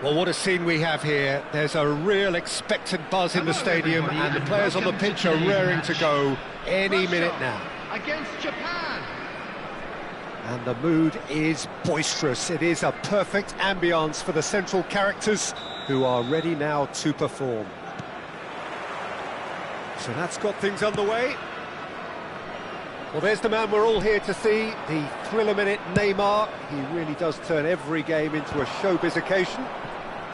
Well, what a scene we have here. There's a real expectant buzz in the stadium, and the players on the pitch are raring to go any minute now. Against Japan. And the mood is boisterous. It is a perfect ambience for the central characters who are ready now to perform. So that's got things underway. Well, there's the man we're all here to see, the thriller-minute Neymar. He really does turn every game into a showbiz occasion.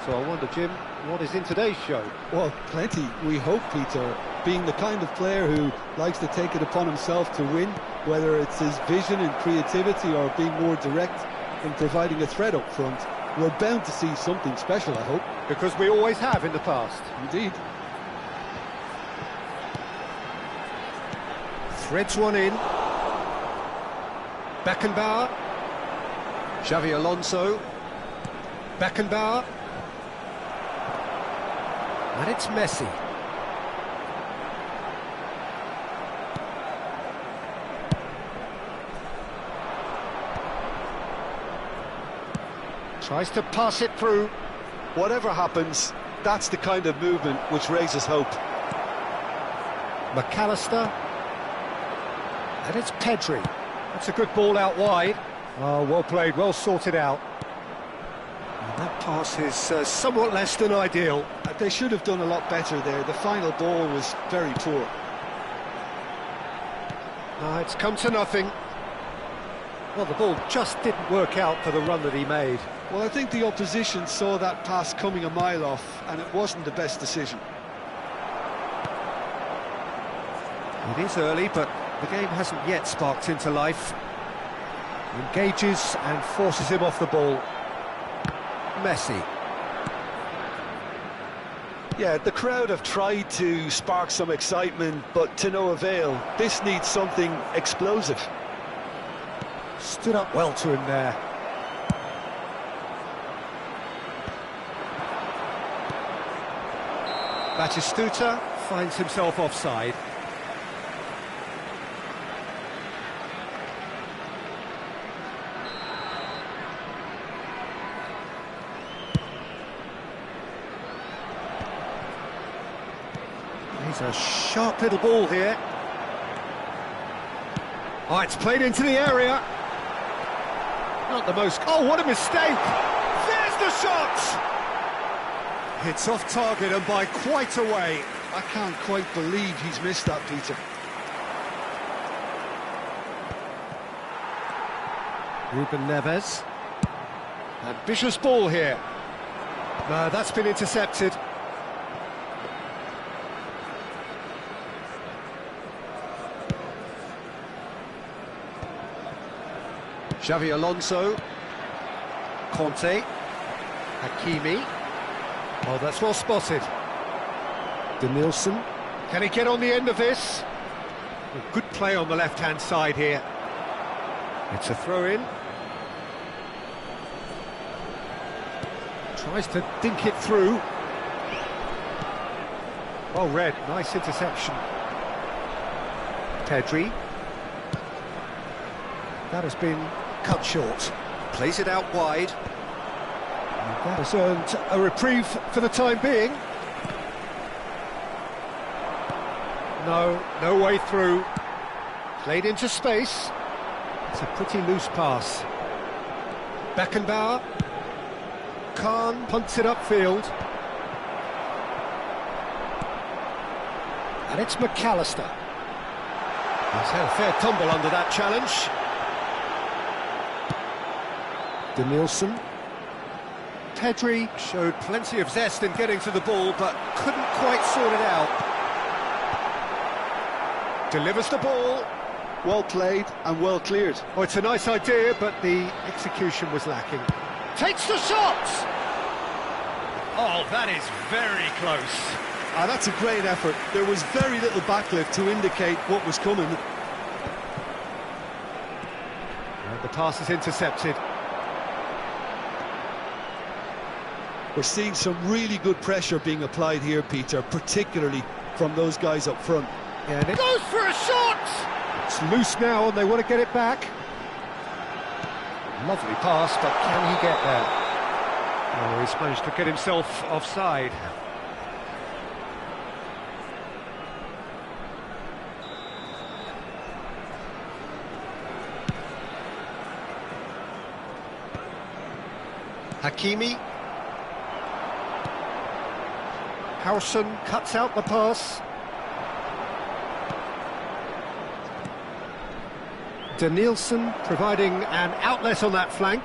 So I wonder, Jim, what is in today's show? Well, plenty, we hope, Peter. Being the kind of player who likes to take it upon himself to win, whether it's his vision and creativity or being more direct in providing a threat up front, we're bound to see something special, I hope. Because we always have in the past. Indeed. Threads one in. Beckenbauer. Xavi Alonso. Beckenbauer. And it's Messi. Tries to pass it through. Whatever happens, that's the kind of movement which raises hope. McAllister. And it's Pedri. That's a good ball out wide. Oh, well played, well sorted out. And that pass is somewhat less than ideal. They should have done a lot better there. The final ball was very poor. It's come to nothing. Well, the ball just didn't work out for the run that he made. Well, I think the opposition saw that pass coming a mile off, and it wasn't the best decision. It is early, but the game hasn't yet sparked into life. Engages and forces him off the ball. Messi. Yeah, the crowd have tried to spark some excitement, but to no avail. This needs something explosive. Stood up well to him there. Batistuta finds himself offside. He's a sharp little ball here. Oh, it's played into the area. Not the most... Oh, what a mistake! There's the shot! It's off target and by quite a way. I can't quite believe he's missed that, Peter. Ruben Neves. Ambitious ball here. No, that's been intercepted. Xavi Alonso. Conte. Hakimi. Oh, that's well spotted. Denilson. Can he get on the end of this? A good play on the left-hand side here. It's a throw-in. Tries to dink it through. Well read, nice interception. Pedri. That has been cut short. Plays it out wide. And that has earned a reprieve for the time being. No way through. Played into space. It's a pretty loose pass. Beckenbauer. Khan punts it upfield. And it's McAllister. He's had a fair tumble under that challenge. Denilson. Pedri showed plenty of zest in getting to the ball, but couldn't quite sort it out. Delivers the ball. Well played and well cleared. Oh, it's a nice idea, but the execution was lacking. Takes the shot! Oh, that is very close. That's a great effort. There was very little backlift to indicate what was coming. And the pass is intercepted. We're seeing some really good pressure being applied here, Peter, particularly from those guys up front. Yeah, and it goes for a shot! It's loose now and they want to get it back. Lovely pass, but can he get there? Oh, he's managed to get himself offside. Hakimi. Howson cuts out the pass. Danielson providing an outlet on that flank.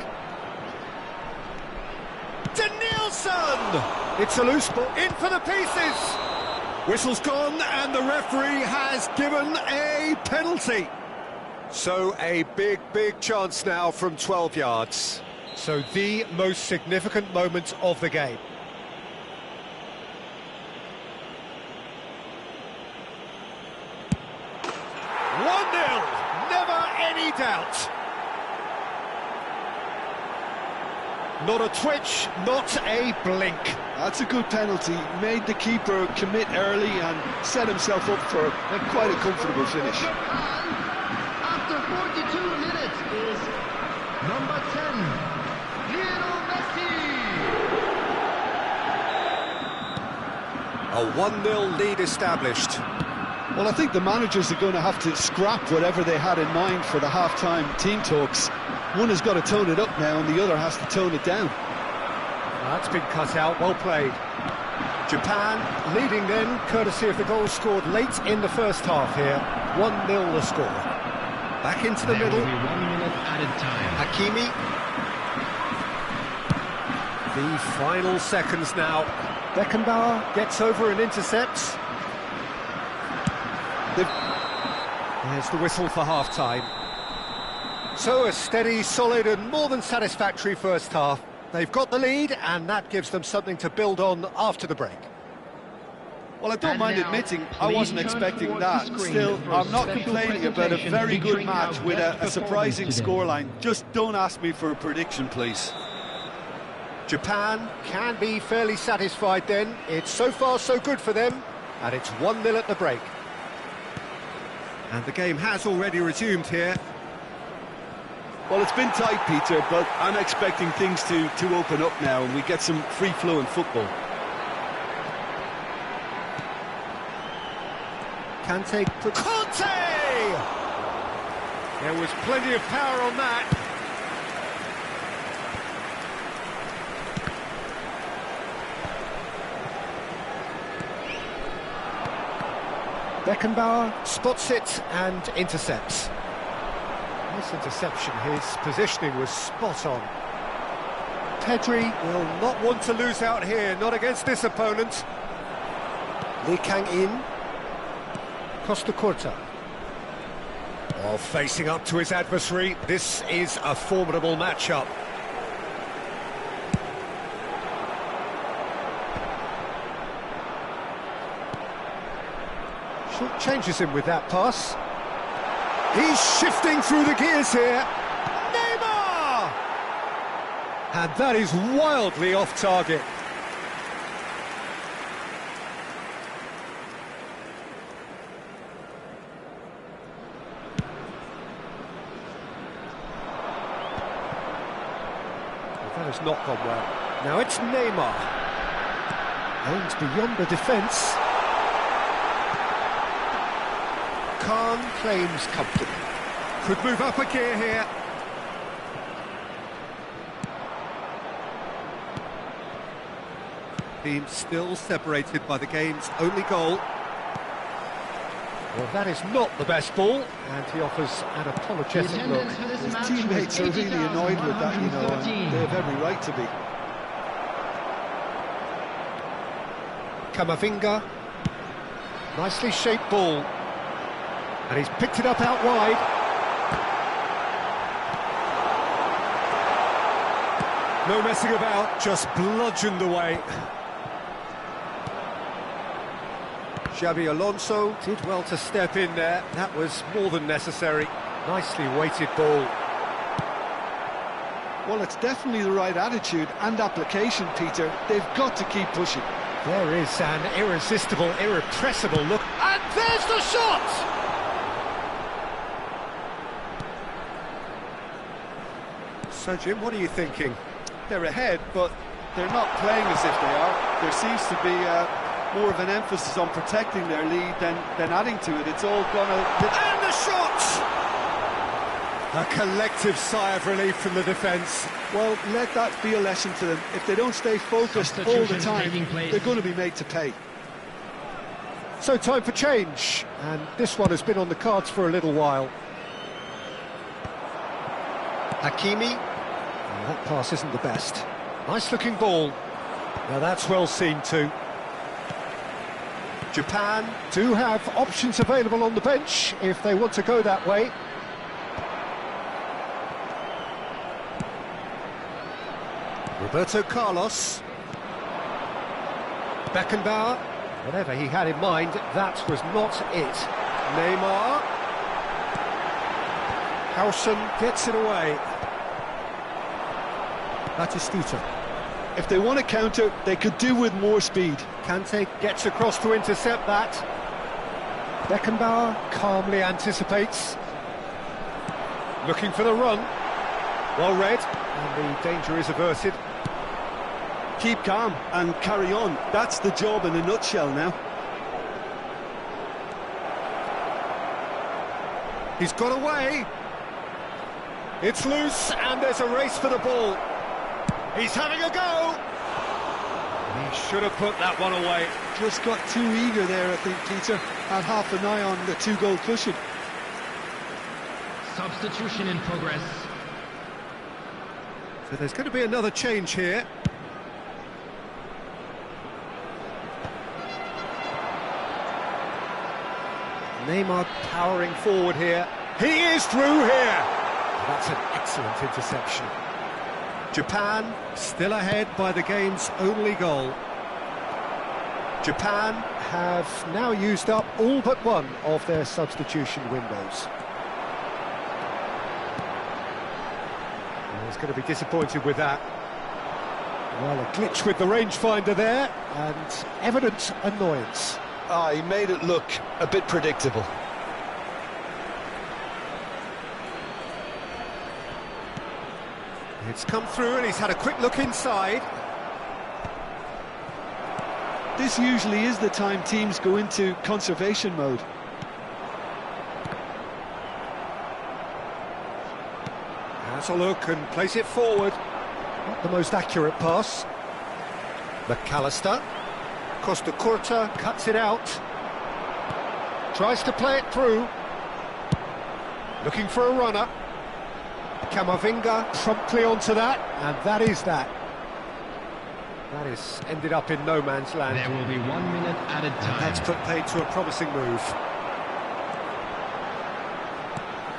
Danielson! It's a loose ball, in for the pieces! Whistle's gone and the referee has given a penalty. So a big chance now from 12 yards. So the most significant moment of the game. Any doubt. Not a twitch, not a blink. That's a good penalty. Made the keeper commit early and set himself up for quite a comfortable finish. After 42 minutes is number 10, Lionel Messi. A 1-0 lead established. Well, I think the managers are going to have to scrap whatever they had in mind for the half-time team talks. One has got to tone it up now and the other has to tone it down. That's been cut out, well played. Japan leading then, courtesy of the goal scored late in the first half here. 1-0 the score. Back into the middle. Will be 1 minute added time. Hakimi. The final seconds now. Beckenbauer gets over and intercepts. There's the whistle for half-time. So a steady, solid and more than satisfactory first half. They've got the lead and that gives them something to build on after the break. Well, I don't mind admitting I wasn't expecting that. Still, I'm not complaining about a very good match with a surprising scoreline. Just don't ask me for a prediction, please. Japan can be fairly satisfied then. It's so far so good for them and it's 1-0 at the break. And the game has already resumed here. Well, it's been tight, Peter, but I'm expecting things to open up now and we get some free-flowing football. Kante... Conte! There was plenty of power on that. Beckenbauer spots it and intercepts. Nice interception, his positioning was spot on. Pedri will not want to lose out here, not against this opponent. Lee Kang-in. Costa Curta. Oh, facing up to his adversary, this is a formidable matchup. Changes him with that pass. He's shifting through the gears here. Neymar! And that is wildly off target. Well, that has not gone well. Now it's Neymar. Aims beyond the defence. Khan claims comfortably. Could move up a gear here. Team still separated by the game's only goal. Well, that is not the best ball, and he offers an apologetic look. His teammates are really annoyed with that, you know, and they have every right to be. Camavinga. Nicely shaped ball. And he's picked it up out wide. No messing about, just bludgeoned away. Xabi Alonso did well to step in there. That was more than necessary. Nicely weighted ball. Well, it's definitely the right attitude and application, Peter. They've got to keep pushing. There is an irresistible, irrepressible look. And there's the shot! So, Jim, what are you thinking? They're ahead, but they're not playing as if they are. There seems to be more of an emphasis on protecting their lead than adding to it. It's all gone And the shot! A collective sigh of relief from the defence. Well, let that be a lesson to them. If they don't stay focused all the time, they're going to be made to pay. So time for change, and this one has been on the cards for a little while. Hakimi. Oh, that pass isn't the best. Nice looking ball. Now that's well seen too. Japan do have options available on the bench if they want to go that way. Roberto Carlos. Beckenbauer. Whatever he had in mind, that was not it. Neymar. Hausen gets it away. Batistuta. If they want to counter, they could do with more speed. Kante gets across to intercept that. Beckenbauer calmly anticipates. Looking for the run. Well read, and the danger is averted. Keep calm and carry on. That's the job in a nutshell now. He's got away. It's loose, and there's a race for the ball. He's having a go. He should have put that one away. Just got too eager there, I think, Peter. Had half an eye on the 2-goal cushion. Substitution in progress. So there's going to be another change here. Neymar powering forward here. He is through here. That's an excellent interception. Japan still ahead by the game's only goal. Japan have now used up all but one of their substitution windows. He's going to be disappointed with that. Well, a glitch with the rangefinder there, and evident annoyance. He made it look a bit predictable. It's come through and he's had a quick look inside. This usually is the time teams go into conservation mode. Has a look and plays it forward. Not the most accurate pass. McAllister. Costa Curta cuts it out. Tries to play it through. Looking for a runner. Camavinga promptly onto that, and that is that. That is ended up in no man's land. There will be 1 minute added time. That's put paid to a promising move.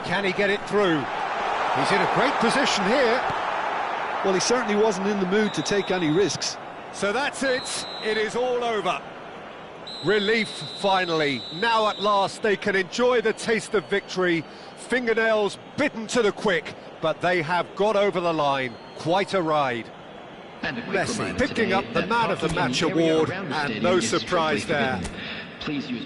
Can he get it through? He's in a great position here. Well, he certainly wasn't in the mood to take any risks. So that's it. It is all over. Relief, finally. Now at last they can enjoy the taste of victory. Fingernails bitten to the quick, but they have got over the line. Quite a ride. Messi picking up the Man of the Match award, and no surprise there. Please use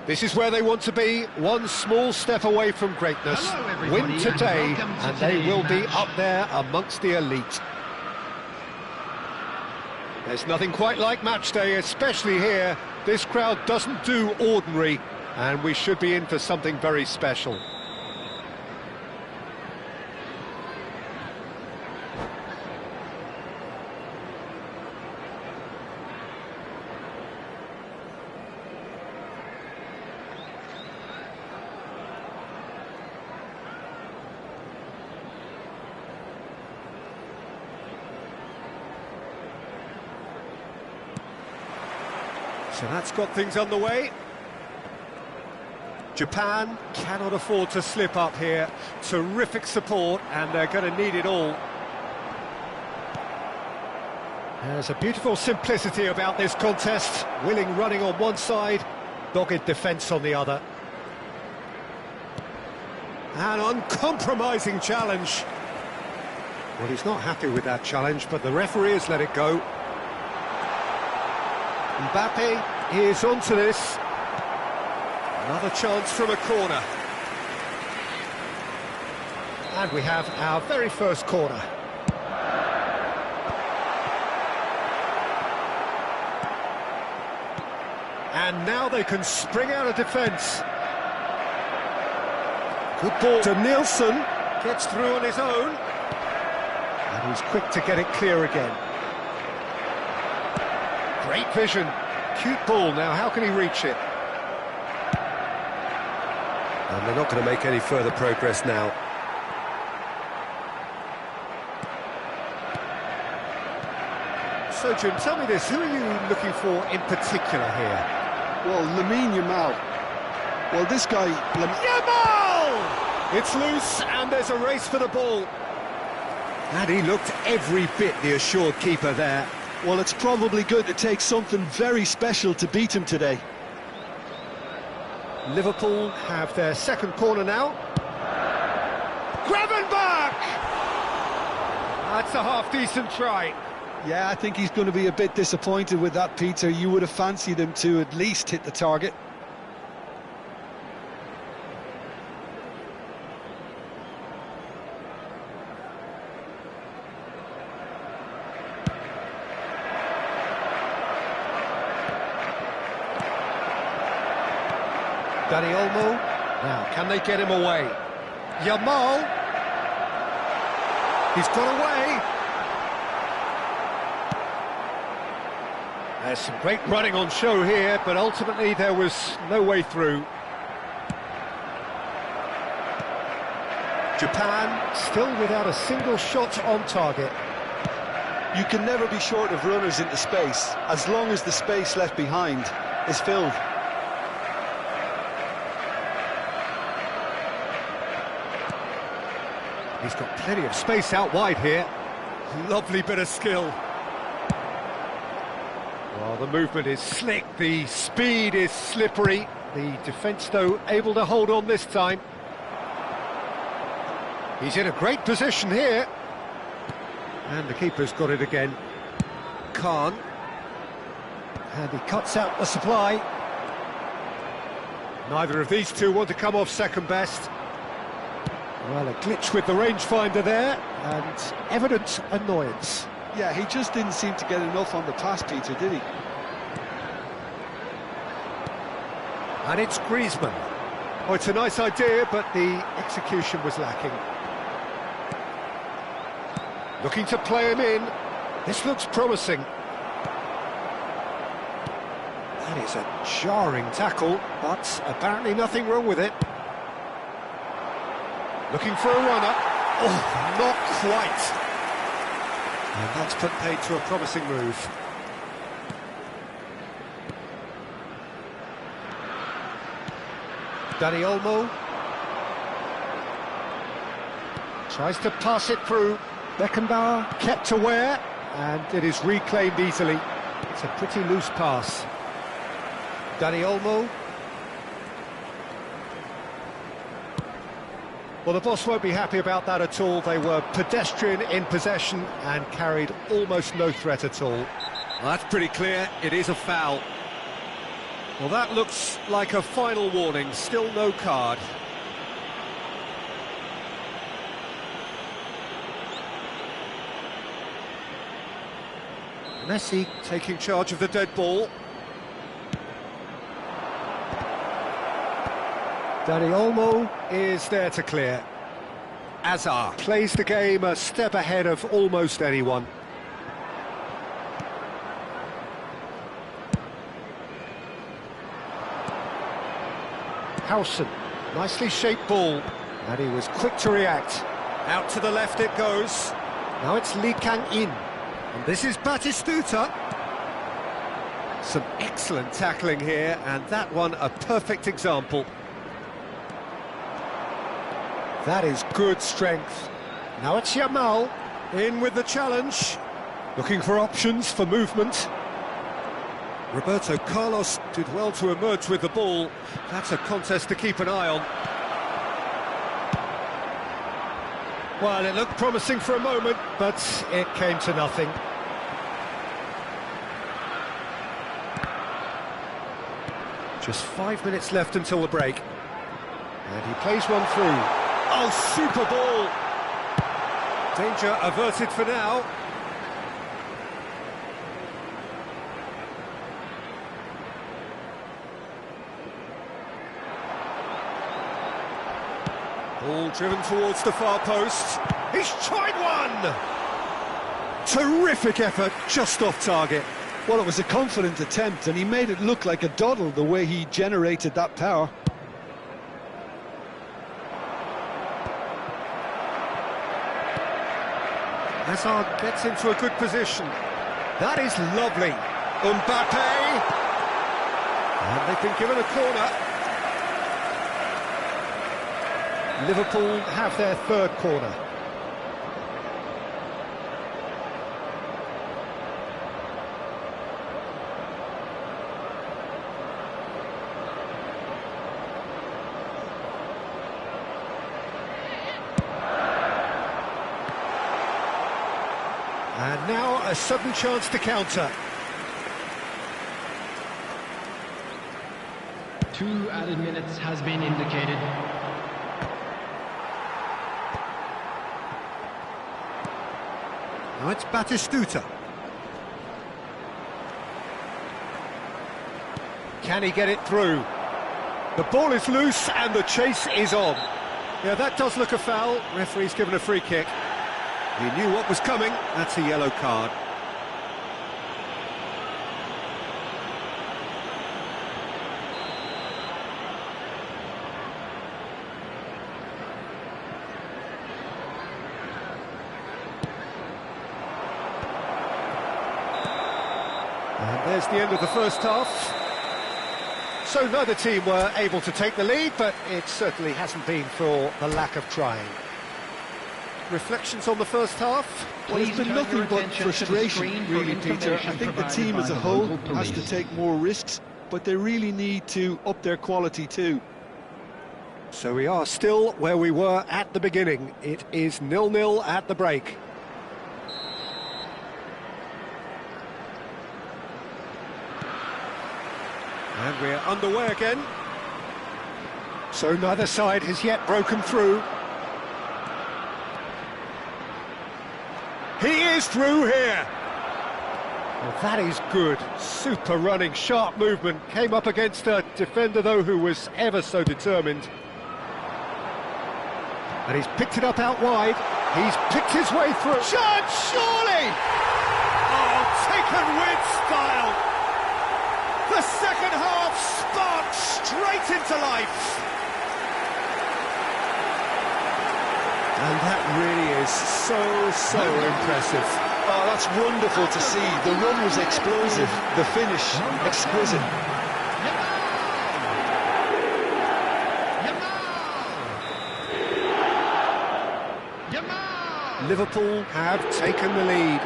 This is where they want to be, one small step away from greatness. Hello, everybody, Win and today, welcome to and they today's will be match. up there amongst the elite. There's nothing quite like match day, especially here. This crowd doesn't do ordinary, and we should be in for something very special. So that's got things underway. Japan cannot afford to slip up here. Terrific support, and they're going to need it all. There's a beautiful simplicity about this contest. Willing running on one side, dogged defence on the other. An uncompromising challenge. Well, he's not happy with that challenge, but the referee has let it go. Mbappe is onto this. Another chance from a corner. And we have our very first corner. And now they can spring out of defence. Good ball to Nielsen. Gets through on his own. And he's quick to get it clear again. Great vision. Cute ball. Now, how can he reach it? And they're not going to make any further progress now. So, Jim, tell me this. Who are you looking for in particular here? Well, Lamine Yamal. Well, this guy... Yamal! It's loose, and there's a race for the ball. And he looked every bit the assured keeper there. Well, it's probably going to take something very special to beat him today. Liverpool have their second corner now. Gravenberch! That's a half-decent try. Yeah, I think he's going to be a bit disappointed with that, Peter. You would have fancied him to at least hit the target. Dani Olmo. Now, can they get him away? Yamal. He's got away. There's some great running on show here, but ultimately there was no way through. Japan still without a single shot on target. You can never be short of runners into space, as long as the space left behind is filled. He's got plenty of space out wide here. Lovely bit of skill. Well, the movement is slick, the speed is slippery. The defence, though, able to hold on this time. He's in a great position here. And the keeper's got it again. Khan. And he cuts out the supply. Neither of these two want to come off second best. Well, a glitch with the rangefinder there, and evident annoyance. Yeah, he just didn't seem to get enough on the pass, Peter, did he? And it's Griezmann. Oh, it's a nice idea, but the execution was lacking. Looking to play him in. This looks promising. That is a jarring tackle, but apparently nothing wrong with it. Looking for a runner. Oh, not quite. And that's put paid to a promising move. Dani Olmo. Tries to pass it through. Beckenbauer kept aware, and it is reclaimed easily. It's a pretty loose pass. Dani Olmo. Well, the boss won't be happy about that at all. They were pedestrian in possession and carried almost no threat at all. Well, that's pretty clear. It is a foul. Well, that looks like a final warning, still no card. Messi taking charge of the dead ball. Dani Olmo is there to clear. Azar plays the game a step ahead of almost anyone. Howson, nicely shaped ball, and he was quick to react. Out to the left it goes. Now it's Lee Kang-in, and this is Batistuta. Some excellent tackling here, and that one a perfect example. That is good strength. Now it's Yamal, in with the challenge. Looking for options for movement. Roberto Carlos did well to emerge with the ball. That's a contest to keep an eye on. Well, it looked promising for a moment, but it came to nothing. Just 5 minutes left until the break. And he plays one through. Oh, super ball! Danger averted for now. Ball driven towards the far post. He's tried one! Terrific effort, just off target. Well, it was a confident attempt, and he made it look like a doddle the way he generated that power. Hazard gets into a good position. That is lovely. Mbappe! And they've been given a corner. Liverpool have their third corner. And now a sudden chance to counter. 2 added minutes has been indicated. Now it's Batistuta. Can he get it through? The ball is loose and the chase is on. Yeah, that does look a foul. Referee's given a free kick. He knew what was coming. That's a yellow card. And there's the end of the first half. So neither team were able to take the lead, but it certainly hasn't been for the lack of trying. Reflections on the first half? Well, it's been nothing but frustration, really, Peter. I think the team as a whole has to take more risks, but they really need to up their quality too. So we are still where we were at the beginning. It is 0-0 at the break. And we're underway again. So neither side has yet broken through. He is through here. Well, that is good. Super running, sharp movement. Came up against a defender, though, who was ever so determined. And he's picked it up out wide. He's picked his way through. Shot, surely! Oh, taken with style. The second half sparked straight into life. And that really is so impressive. Oh, that's wonderful to see. The run was explosive, the finish exquisite. Liverpool have taken the lead.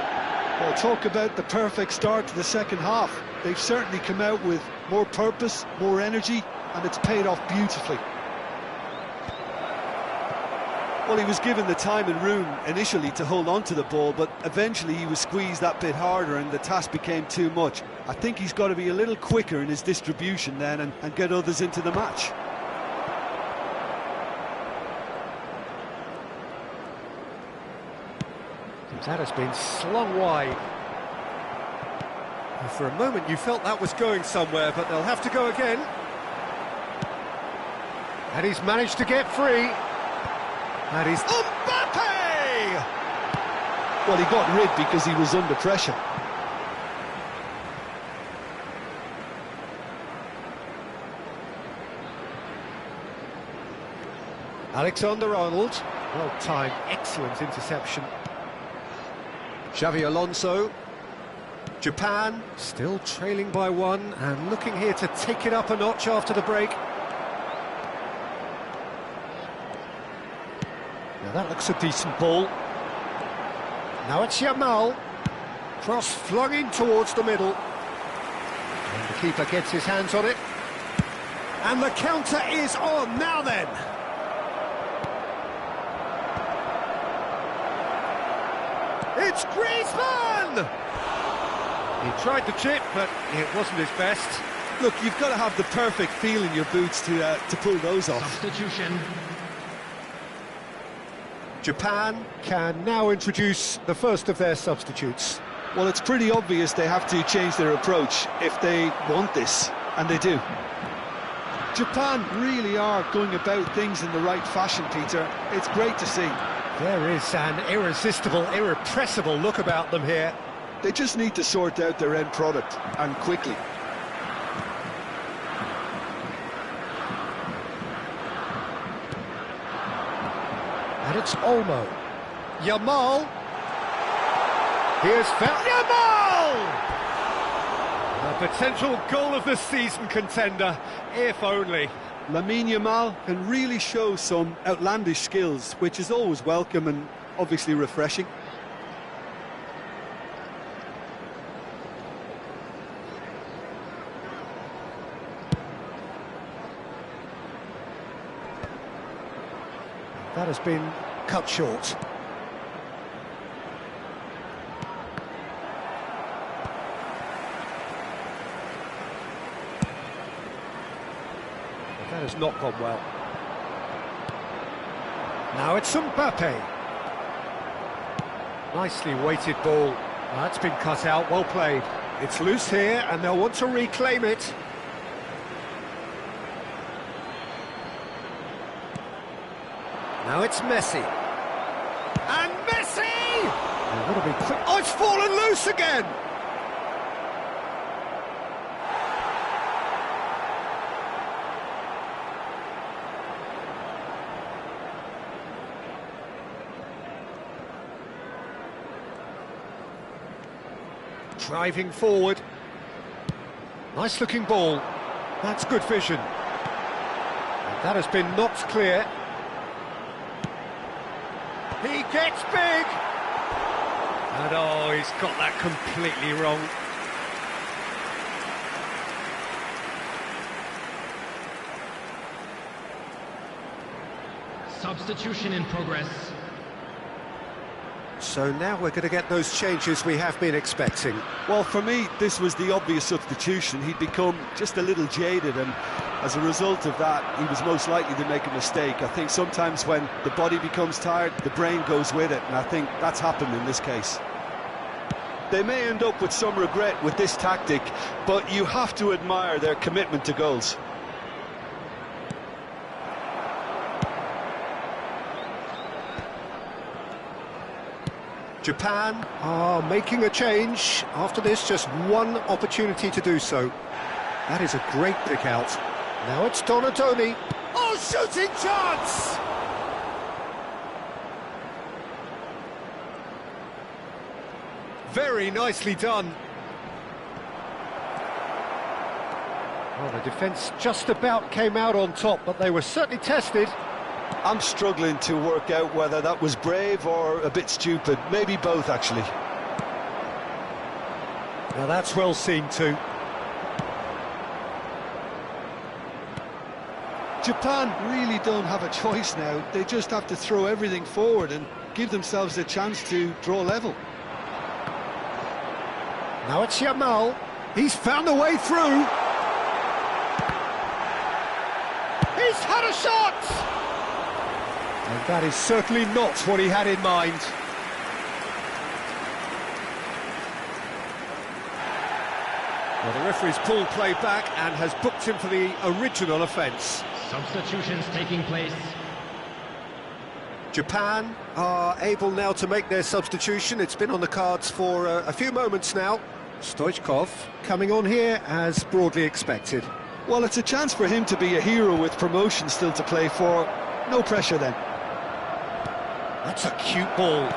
Well, talk about the perfect start to the second half. They've certainly come out with more purpose, more energy, and it's paid off beautifully. Well, he was given the time and room initially to hold on to the ball, but eventually he was squeezed that bit harder and the task became too much. I think he's got to be a little quicker in his distribution then and get others into the match. That has been slung wide. And for a moment you felt that was going somewhere, but they'll have to go again. And he's managed to get free. That is Mbappe! Well, he got rid because he was under pressure. Alexander-Arnold, well-timed, excellent interception. Xavi Alonso. Japan still trailing by one and looking here to take it up a notch after the break. Now that looks a decent ball. Now it's Yamal. Cross flung in towards the middle. And the keeper gets his hands on it. And the counter is on. Now then. It's Griezmann! He tried the chip, but it wasn't his best. Look, you've got to have the perfect feel in your boots to pull those off. Substitution. Japan can now introduce the first of their substitutes. Well, it's pretty obvious they have to change their approach if they want this, and they do. Japan really are going about things in the right fashion, Peter. It's great to see. There is an irresistible, irrepressible look about them here. They just need to sort out their end product, and quickly. And it's Olmo. Yamal. Here's Yamal! A potential goal of the season contender, if only. Lamine Yamal can really show some outlandish skills, which is always welcome and obviously refreshing. That has been cut short. That has not gone well. Now it's Mbappe. Nicely weighted ball. That's been cut out, well played. It's loose here and they'll want to reclaim it. Now it's Messi. And Messi! Oh, what a big quick... Oh, it's fallen loose again! Driving forward. Nice looking ball. That's good vision. And that has been knocked clear. He gets big! And oh, he's got that completely wrong. Substitution in progress. So now we're going to get those changes we have been expecting. Well, for me, this was the obvious substitution. He'd become just a little jaded, and as a result of that, he was most likely to make a mistake. I think sometimes when the body becomes tired, the brain goes with it, and I think that's happened in this case. They may end up with some regret with this tactic, but you have to admire their commitment to goals. Japan are making a change. After this, just one opportunity to do so. That is a great pick out. Now it's Donatoni. Oh, shooting chance! Very nicely done. Well, the defence just about came out on top, but they were certainly tested. I'm struggling to work out whether that was brave or a bit stupid. Maybe both, actually. Now that's well seen too. Japan really don't have a choice now. They just have to throw everything forward and give themselves a chance to draw level. Now it's Yamal. He's found a way through. He's had a shot! And that is certainly not what he had in mind. Well, the referee's pulled play back and has booked him for the original offence. Substitutions taking place. Japan are able now to make their substitution. It's been on the cards for a few moments now. Stoichkov coming on here as broadly expected. Well, it's a chance for him to be a hero with promotion still to play for. No pressure then. That's a cute ball.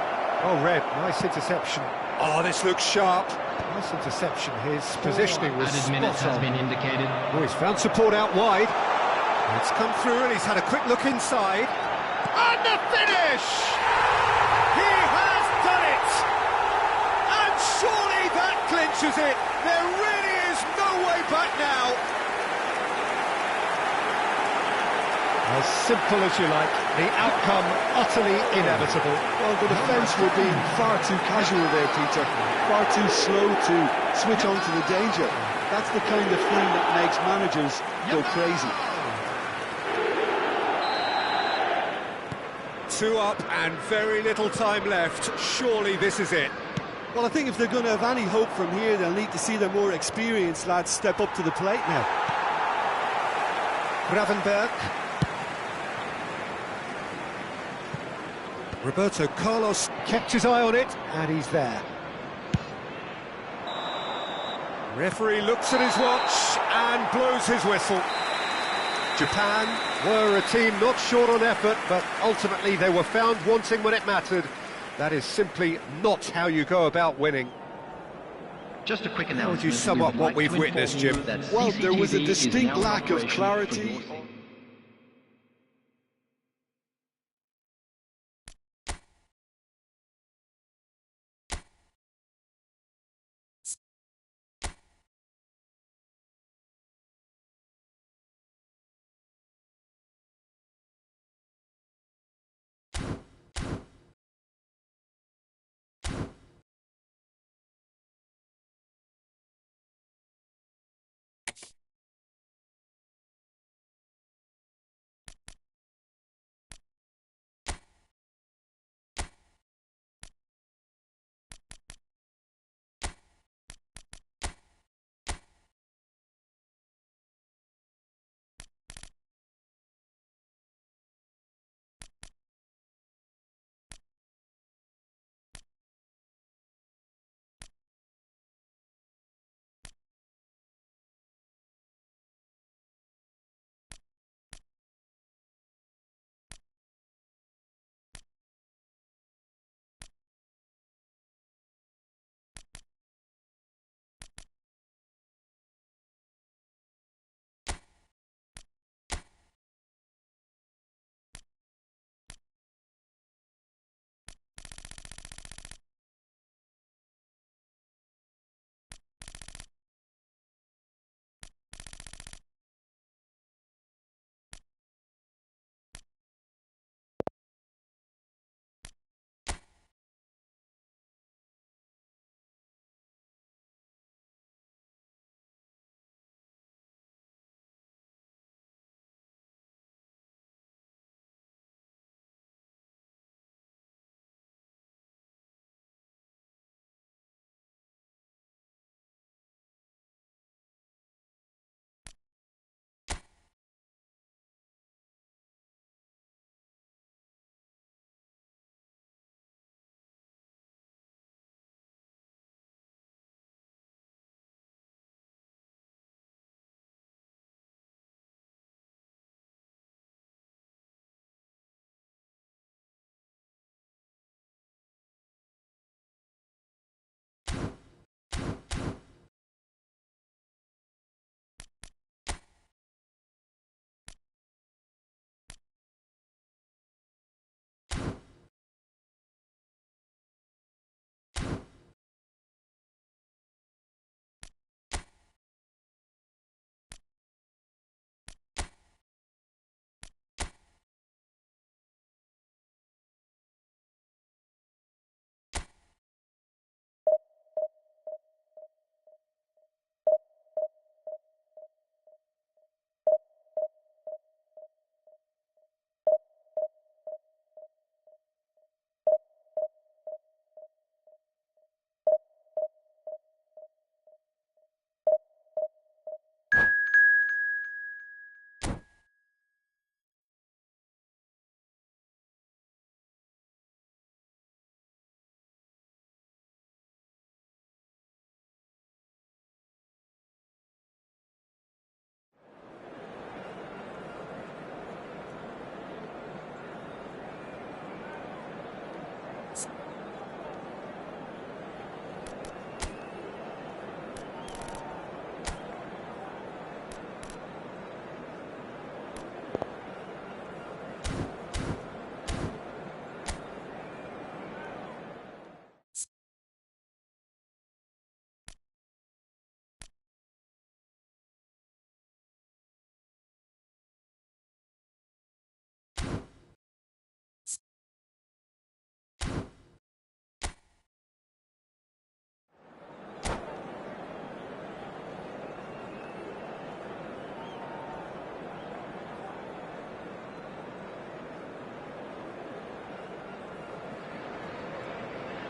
Oh, Red, nice interception. Oh, this looks sharp. Nice interception. His positioning was Added minutes spot has on. been indicated. Oh, he's found support out wide. It's come through and he's had a quick look inside. And the finish! He has done it! And surely that clinches it. There really is no way back now. As simple as you like, the outcome utterly inevitable. Well, the defence were being far too casual there, Peter. Far too slow to switch on to the danger. That's the kind of thing that makes managers go crazy. 2 up and very little time left. Surely this is it. Well, I think if they're going to have any hope from here, they'll need to see their more experienced lads step up to the plate now. Gravenberg. Roberto Carlos kept his eye on it, and he's there. Referee looks at his watch and blows his whistle. Japan were a team not short on effort, but ultimately they were found wanting when it mattered. That is simply not how you go about winning. Just a quick announcement. How would you sum up what we've witnessed, Jim? Well, there was a distinct lack of clarity.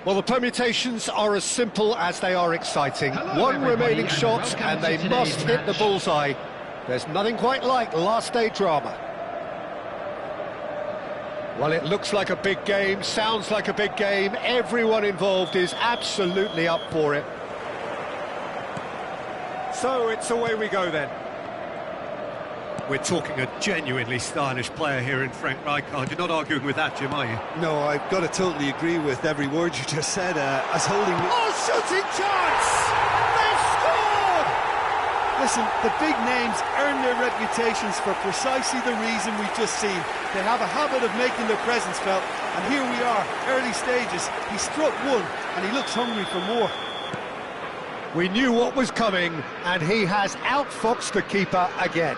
Well, the permutations are as simple as they are exciting. Hello, One everybody, remaining and shot, welcome and to they today's must hit the match. bullseye. There's nothing quite like last-day drama. Well, it looks like a big game, sounds like a big game. Everyone involved is absolutely up for it. So it's away we go then. We're talking a genuinely stylish player here in Frank Rijkaard. You're not arguing with that, Jim, are you? No, I've got to totally agree with every word you just said. As holding... Oh, shooting chance! They've scored! Listen, the big names earn their reputations for precisely the reason we've just seen. They have a habit of making their presence felt, and here we are, early stages. He struck one, and he looks hungry for more. We knew what was coming, and he has outfoxed the keeper again.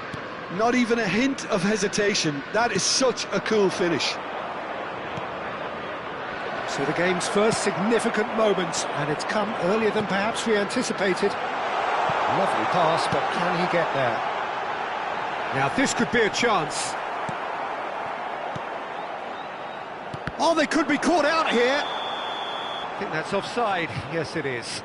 Not even a hint of hesitation. That is such a cool finish. So the game's first significant moment, and it's come earlier than perhaps we anticipated. Lovely pass, but can he get there? Now this could be a chance. Oh, they could be caught out here. I think that's offside. Yes, it is.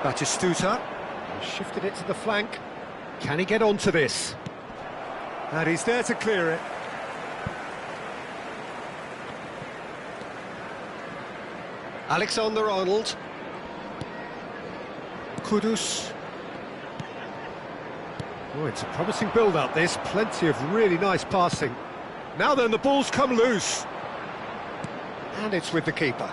Batistuta shifted it to the flank. Can he get onto this? And he's there to clear it. Alexander-Arnold. Kudus. Oh, it's a promising build-up, this. Plenty of really nice passing. Now then, the ball's come loose. And it's with the keeper.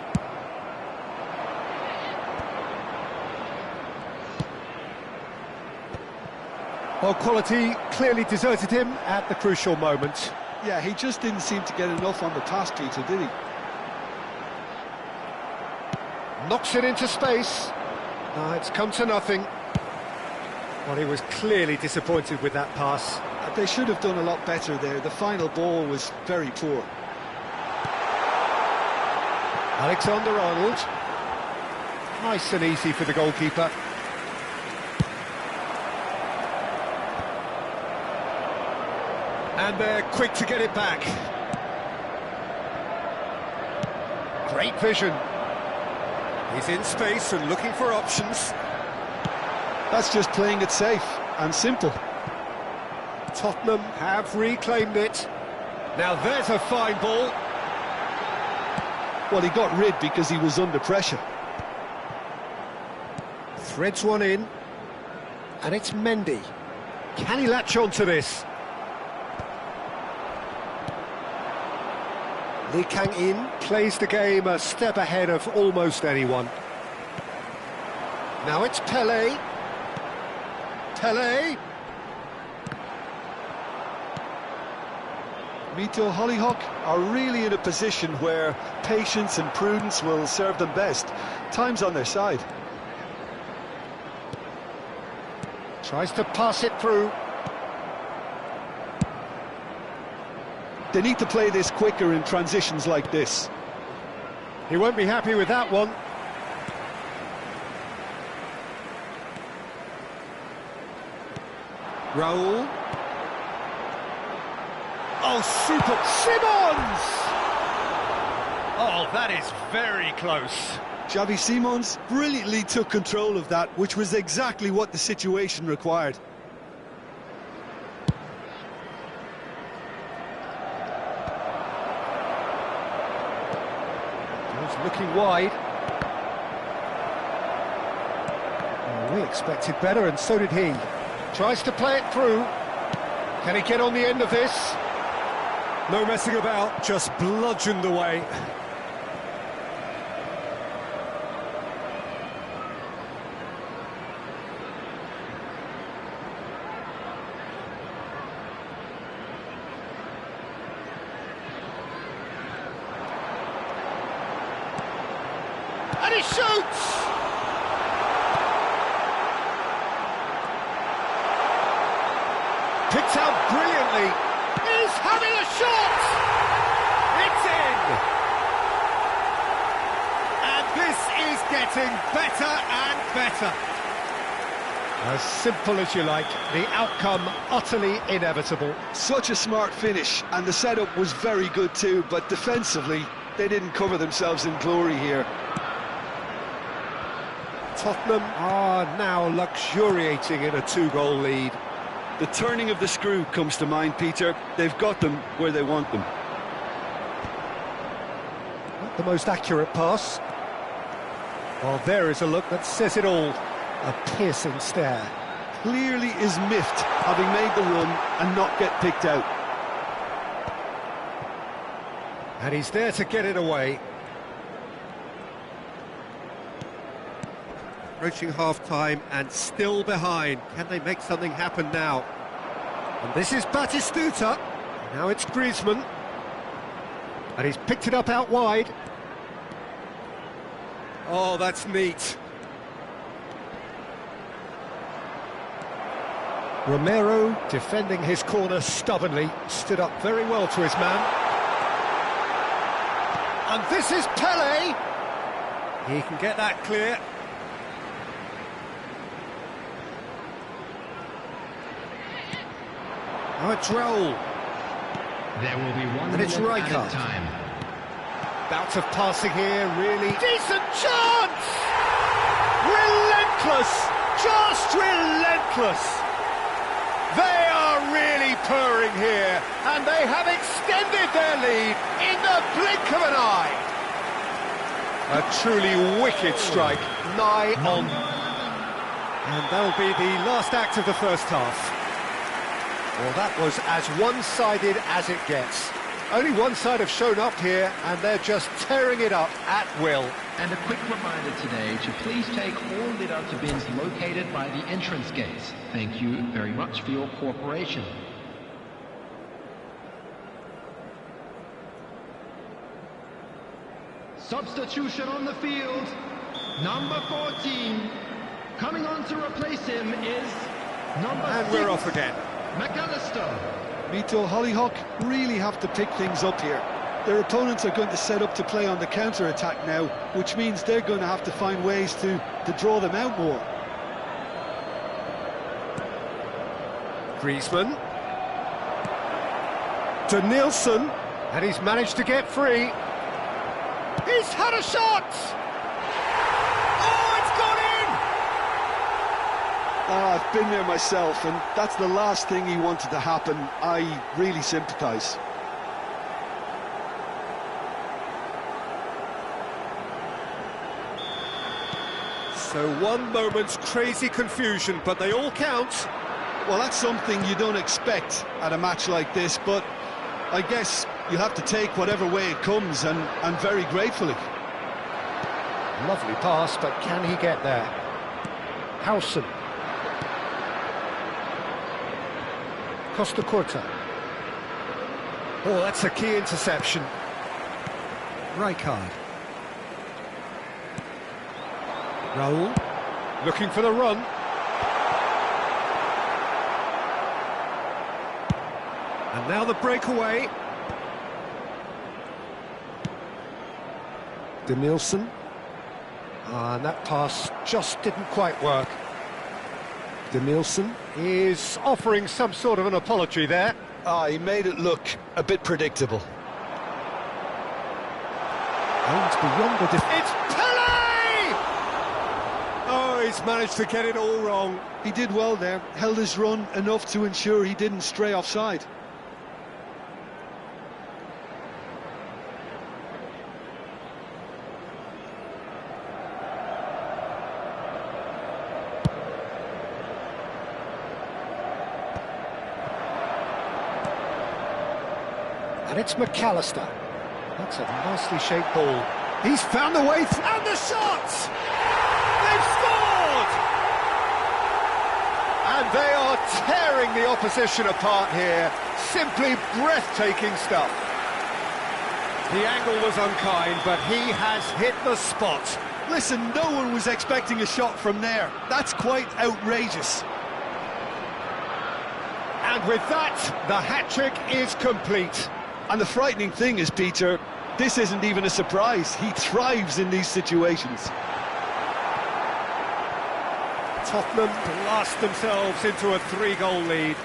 Well, quality clearly deserted him at the crucial moment. Yeah, he just didn't seem to get enough on the pass, Peter, did he? Knocks it into space. It's come to nothing. Well, he was clearly disappointed with that pass. They should have done a lot better there. The final ball was very poor. Alexander-Arnold. Nice and easy for the goalkeeper. And they're quick to get it back. Great vision. He's in space and looking for options. That's just playing it safe and simple. Tottenham have reclaimed it. Now there's a fine ball. Well, he got rid because he was under pressure. Threads one in. And it's Mendy. Can he latch on to this? Lee Kang-in plays the game a step ahead of almost anyone. Now it's Pelé. Pelé. Mito Hollyhock are really in a position where patience and prudence will serve them best. Time's on their side. Tries to pass it through. They need to play this quicker in transitions like this. He won't be happy with that one. Raul. Oh, super. Simons! Oh, that is very close. Xavi Simons brilliantly took control of that, which was exactly what the situation required. Looking wide. Oh, we expected better, and so did he. Tries to play it through. Can he get on the end of this? No messing about, just bludgeoned away. And he shoots! Picked out brilliantly. He's having a shot! It's in! And this is game. getting better and better. As simple as you like, the outcome utterly inevitable. Such a smart finish, and the setup was very good too, but defensively, they didn't cover themselves in glory here. Tottenham are now luxuriating in a 2-goal lead. The turning of the screw comes to mind, Peter. They've got them where they want them. Not the most accurate pass. Well, there is a look that says it all. A piercing stare. Clearly is miffed, having made the run and not get picked out. And he's there to get it away. Approaching half-time and still behind. Can they make something happen now? And this is Batistuta. Now it's Griezmann. And he's picked it up out wide. Oh, that's neat. Romero, defending his corner stubbornly, stood up very well to his man. And this is Pele. He can get that clear. Now it's Raul. There will be 1 And it's minute added Rijkaard. time. Bouts of passing here, really. Decent chance! Relentless! Just relentless! They are really purring here, and they have extended their lead in the blink of an eye. A truly wicked strike, nigh on. And that'll be the last act of the first half. Well, that was as one-sided as it gets. Only one side have shown up here, and they're just tearing it up at will. And a quick reminder today to please take all litter to bins located by the entrance gates. Thank you very much for your cooperation. Substitution on the field. Number 14. Coming on to replace him is number 6. And we're off again. McAllister. Mito, Hollyhock really have to pick things up here. Their opponents are going to set up to play on the counter-attack now, which means they're going to have to find ways to draw them out more. Griezmann. To Nielsen. And he's managed to get free. He's had a shot! Oh, it's gone in! I've been there myself, and that's the last thing he wanted to happen. I really sympathise. So 1 moment's crazy confusion, but they all count. Well, that's something you don't expect at a match like this, but I guess you have to take whatever way it comes, and very gratefully. Lovely pass, but can he get there? Howson. Costa Curta. Oh, that's a key interception. Rijkaard. Raul. Looking for the run. And now the breakaway. De Nielsen. And that pass just didn't quite work. De Nielsen is offering some sort of an apology there. He made it look a bit predictable. Aims beyond the defence. It's Pele! Oh, he's managed to get it all wrong. He did well there, held his run enough to ensure he didn't stray offside. And it's McAllister. That's a nicely shaped ball. He's found the way through. And the shot! They've scored! And they are tearing the opposition apart here. Simply breathtaking stuff. The angle was unkind, but he has hit the spot. Listen, no one was expecting a shot from there. That's quite outrageous. And with that, the hat-trick is complete. And the frightening thing is, Peter, this isn't even a surprise. He thrives in these situations. Tottenham blast themselves into a 3-goal lead.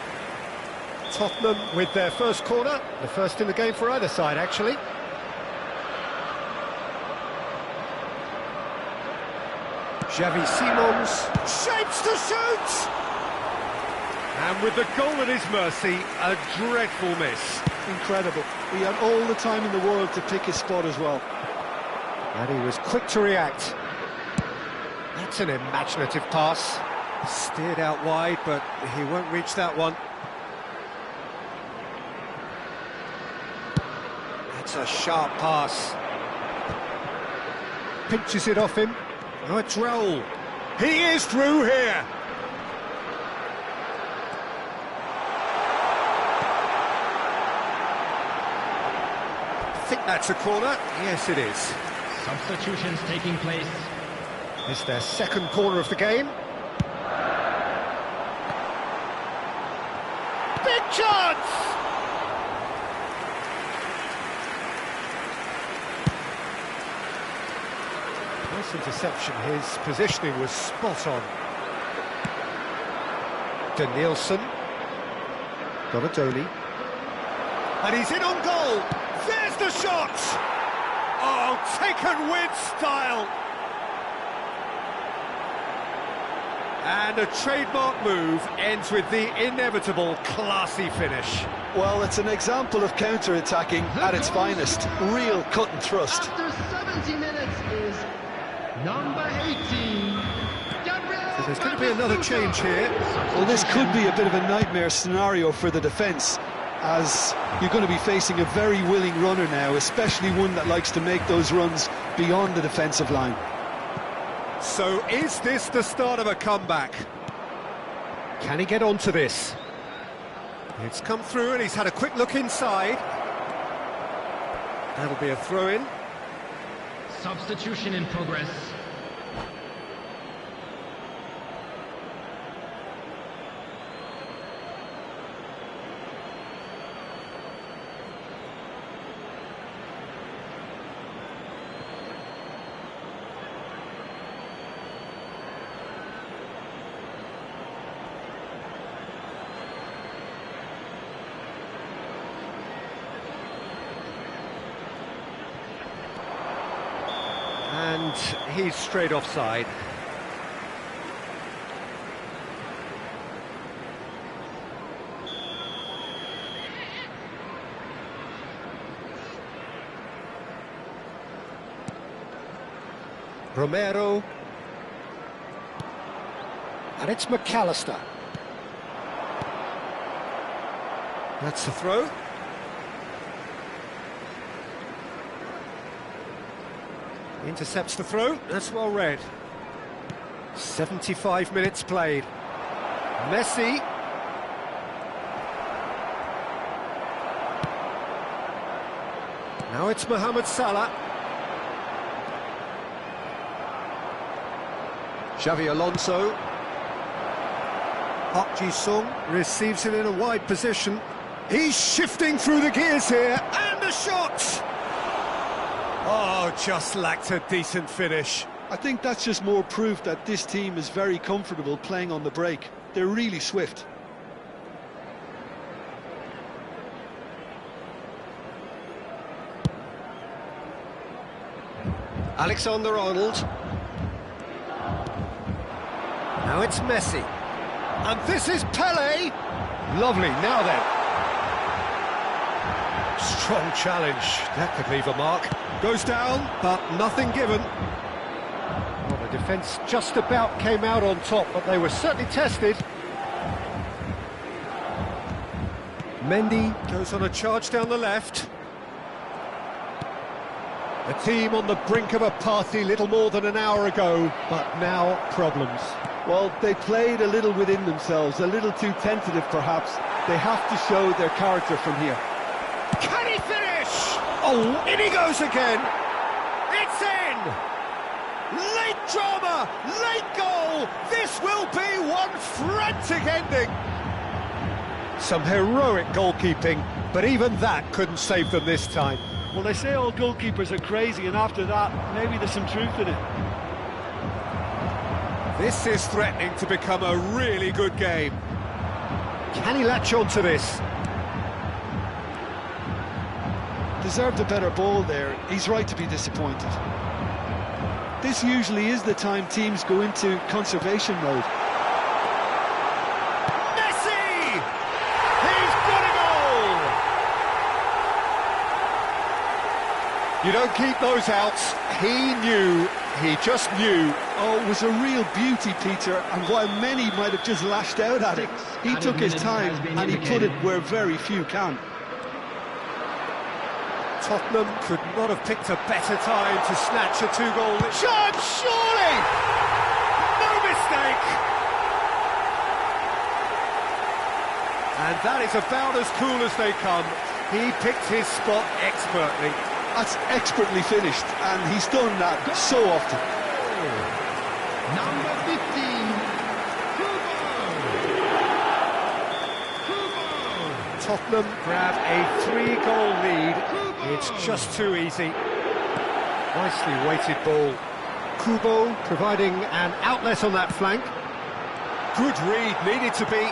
Tottenham with their first corner, the first in the game for either side, actually. Xavi Simons shapes to shoot! And with the goal at his mercy, a dreadful miss. Incredible. He had all the time in the world to pick his spot as well. And he was quick to react. That's an imaginative pass. Steered out wide, but he won't reach that one. That's a sharp pass. Pinches it off him. Oh, it's Raul. He is through here. I think that's a corner. Yes, it is. Substitutions taking place. It's their second corner of the game. Big chance! Nice interception. His positioning was spot on. Danielson. Got a Donny. And he's in on goal. There's the shot! Oh, taken with style! And a trademark move ends with the inevitable classy finish. Well, it's an example of counter-attacking at its finest. Real cut and thrust. After 70 minutes is number 18. So there's going to be another change here. Well, this could be a bit of a nightmare scenario for the defence, as you're going to be facing a very willing runner now, especially one that likes to make those runs beyond the defensive line. So is this the start of a comeback? Can he get onto this? It's come through and he's had a quick look inside. That'll be a throw-in. Substitution in progress. And he's straight offside. Romero. And it's McAllister. That's the throw. Intercepts the throw, that's well read. 75 minutes played. Messi. Now it's Mohamed Salah. Xavi Alonso. Park Ji-sung receives it in a wide position. He's shifting through the gears here, and a shot! Oh, just lacked a decent finish. I think that's just more proof that this team is very comfortable playing on the break. They're really swift. Alexander-Arnold. Now it's Messi. And this is Pele. Lovely, now then. Strong challenge, that could leave a mark. Goes down, but nothing given. Well, the defence just about came out on top, but they were certainly tested. Mendy goes on a charge down the left. A team on the brink of a party little more than an hour ago, but now problems. Well, they played a little within themselves, a little too tentative perhaps. They have to show their character from here. Can he finish? Oh, in he goes again. It's in. Late drama, late goal. This will be one frantic ending. Some heroic goalkeeping, but even that couldn't save them this time. Well, they say all goalkeepers are crazy, and after that, maybe there's some truth in it. This is threatening to become a really good game. Can he latch on to this? Deserved a better ball there. He's right to be disappointed. This usually is the time teams go into conservation mode. Messi! He's got a goal! You don't keep those outs. He just knew. Oh, it was a real beauty, Peter, and while many might have just lashed out at it, he took his time and he put it where very few can. Tottenham could not have picked a better time to snatch a two-goal shot, surely! No mistake! And that is about as cool as they come. He picked his spot expertly. That's expertly finished, and he's done that so often. Number 15, Tottenham grab a 3-goal lead. It's just too easy. Nicely weighted ball. Kubo providing an outlet on that flank. Good read, needed to be.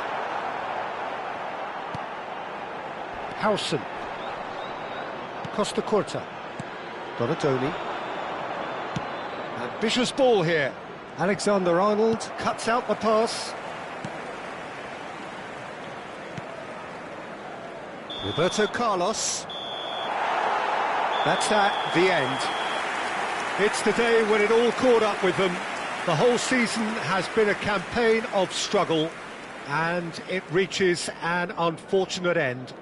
Howson. Costa Curta. Donatoni. Ambitious ball here. Alexander-Arnold cuts out the pass. Roberto Carlos. That's at the end. It's the day when it all caught up with them. The whole season has been a campaign of struggle, and it reaches an unfortunate end.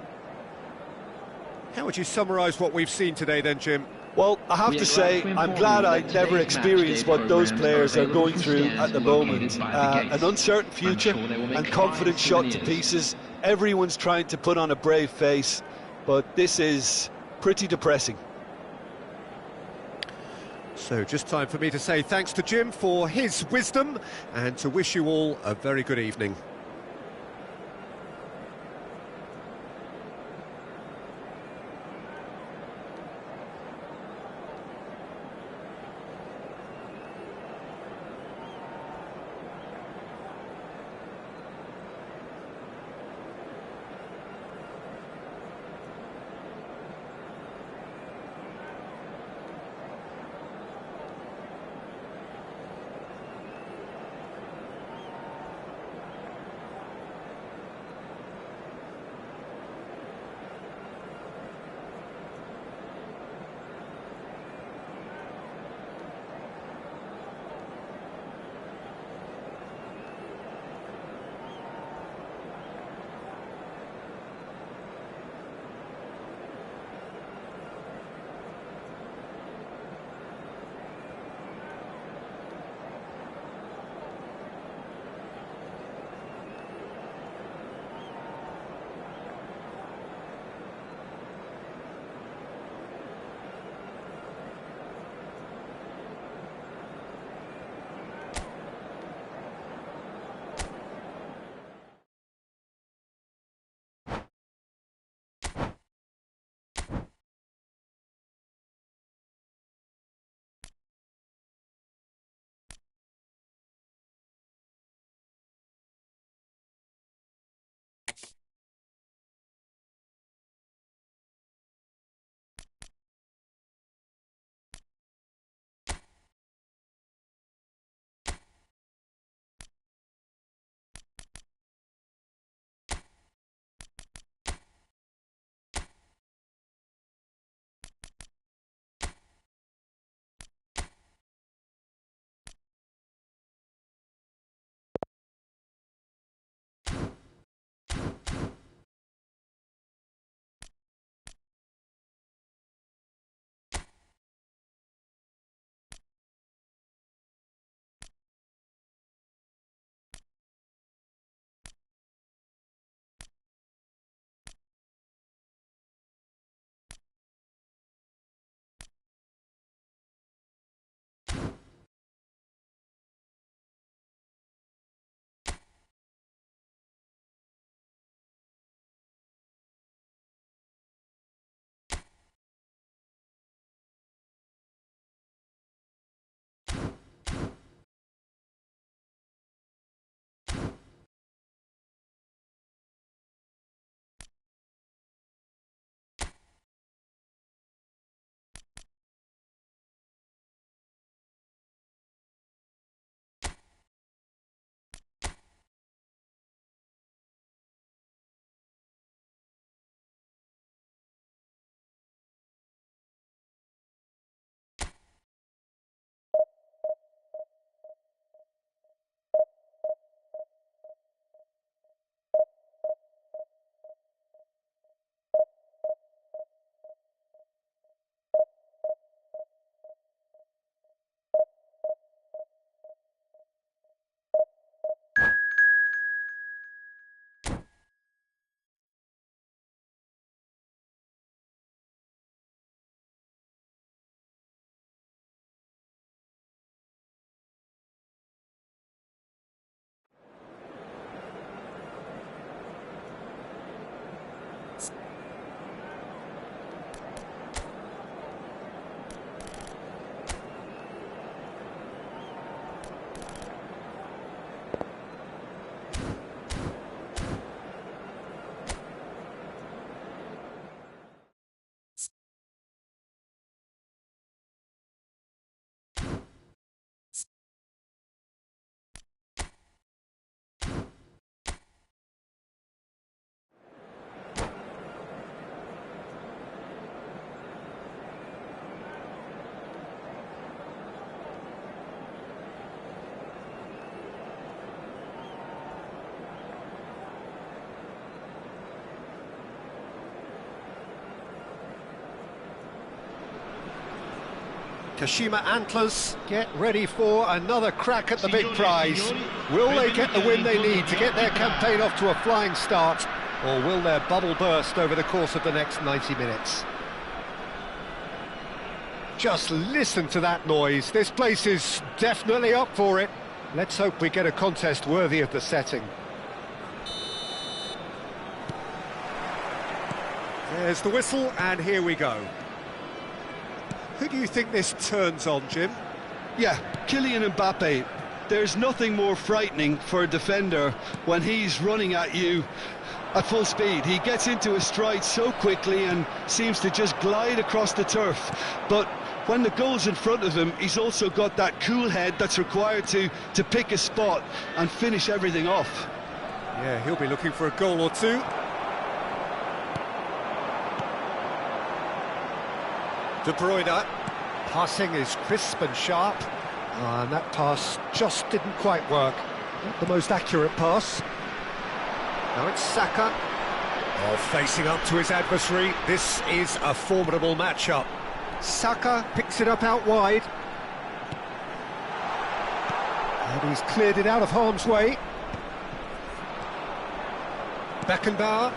How would you summarise what we've seen today then, Jim? Well, I have to say, I'm glad I never experienced what those players are going through at the moment. An uncertain future and confidence shot to pieces. Everyone's trying to put on a brave face, but this is pretty depressing. So just time for me to say thanks to Jim for his wisdom and to wish you all a very good evening. Kashima Antlers get ready for another crack at the big prize. Will they get the win they need to get their campaign off to a flying start, or will their bubble burst over the course of the next 90 minutes? Just listen to that noise. This place is definitely up for it. Let's hope we get a contest worthy of the setting. There's the whistle, and here we go. Who do you think this turns on, Jim? Yeah, Kylian Mbappe. There's nothing more frightening for a defender when he's running at you at full speed. He gets into his stride so quickly and seems to just glide across the turf. But when the goal's in front of him, he's also got that cool head that's required to pick a spot and finish everything off. Yeah, he'll be looking for a goal or two. De Bruyne, passing is crisp and sharp, and that pass just didn't quite work. Not the most accurate pass. Now it's Saka. Oh, facing up to his adversary. This is a formidable matchup. Saka picks it up out wide. And he's cleared it out of harm's way. Beckenbauer.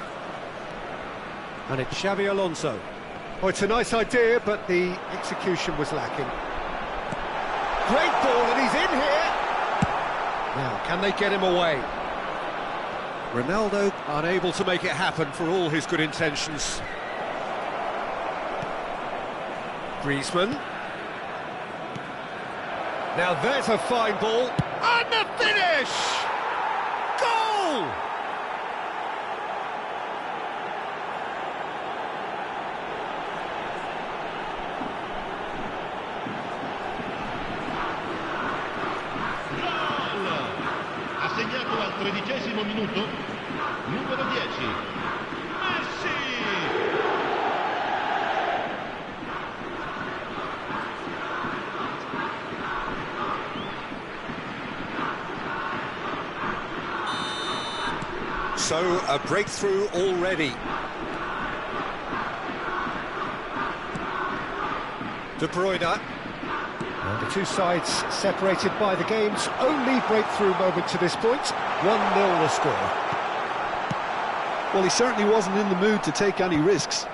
And it's Xabi Alonso. Oh, it's a nice idea, but the execution was lacking. Great ball, and he's in here! Now, can they get him away? Ronaldo unable to make it happen for all his good intentions. Griezmann. Now there's a fine ball. And the finish! Goal! Segnato al 13° minuto, numero 10, Messi! So, a breakthrough already. De Bruyne. And the two sides separated by the game's only breakthrough moment to this point. 1-0 the score. Well, he certainly wasn't in the mood to take any risks.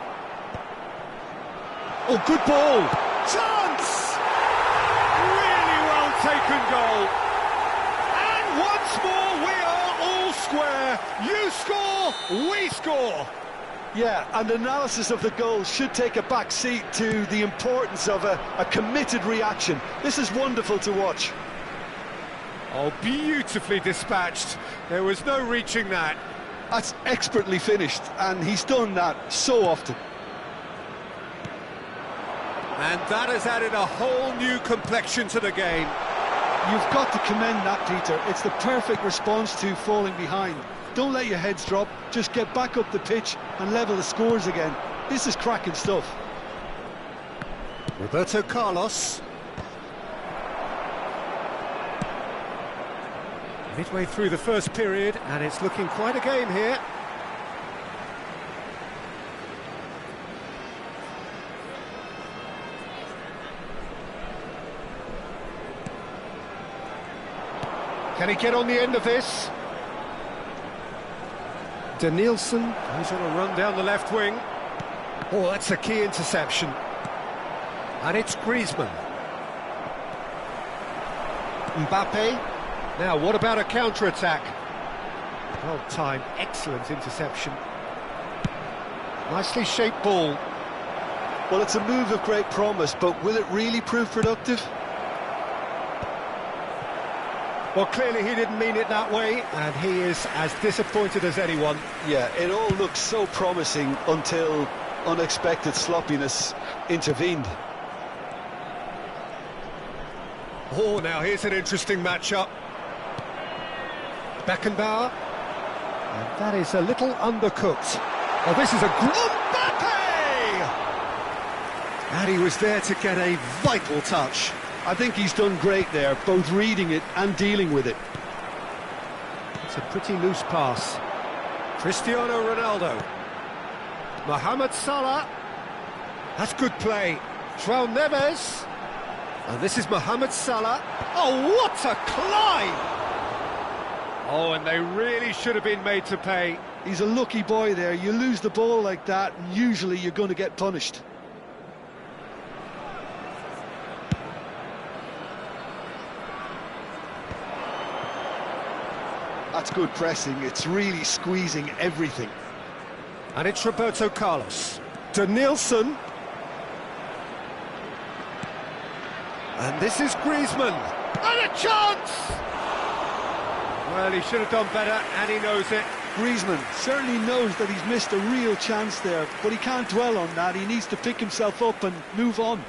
Oh, good ball! Chance! Really well taken goal. And once more we are all square. You score, we score. Yeah, and analysis of the goal should take a back seat to the importance of a committed reaction. This is wonderful to watch. Oh, beautifully dispatched. There was no reaching that. That's expertly finished, and he's done that so often. And that has added a whole new complexion to the game. You've got to commend that, Peter. It's the perfect response to falling behind. Don't let your heads drop, just get back up the pitch and level the scores again. This is cracking stuff. Roberto Carlos. Midway through the first period, and it's looking quite a game here. Can he get on the end of this? Danielson, he's on a run down the left wing. Oh, that's a key interception. And it's Griezmann. Mbappe. Now, what about a counter-attack? Well timed, excellent interception. Nicely shaped ball. Well, it's a move of great promise, but will it really prove productive? Well, clearly he didn't mean it that way, and he is as disappointed as anyone. Yeah, it all looked so promising until unexpected sloppiness intervened. Oh, now here's an interesting matchup. Beckenbauer. And that is a little undercooked. Oh, this is a Mbappe! And he was there to get a vital touch. I think he's done great there, both reading it and dealing with it. It's a pretty loose pass. Cristiano Ronaldo. Mohamed Salah. That's good play. João Neves. And this is Mohamed Salah. Oh, what a climb! Oh, and they really should have been made to pay. He's a lucky boy there. You lose the ball like that, and usually you're going to get punished. That's good pressing. It's really squeezing everything. And it's Roberto Carlos. Denilson. And this is Griezmann. And a chance! Well, he should have done better, and he knows it. Griezmann certainly knows that he's missed a real chance there, but he can't dwell on that. He needs to pick himself up and move on.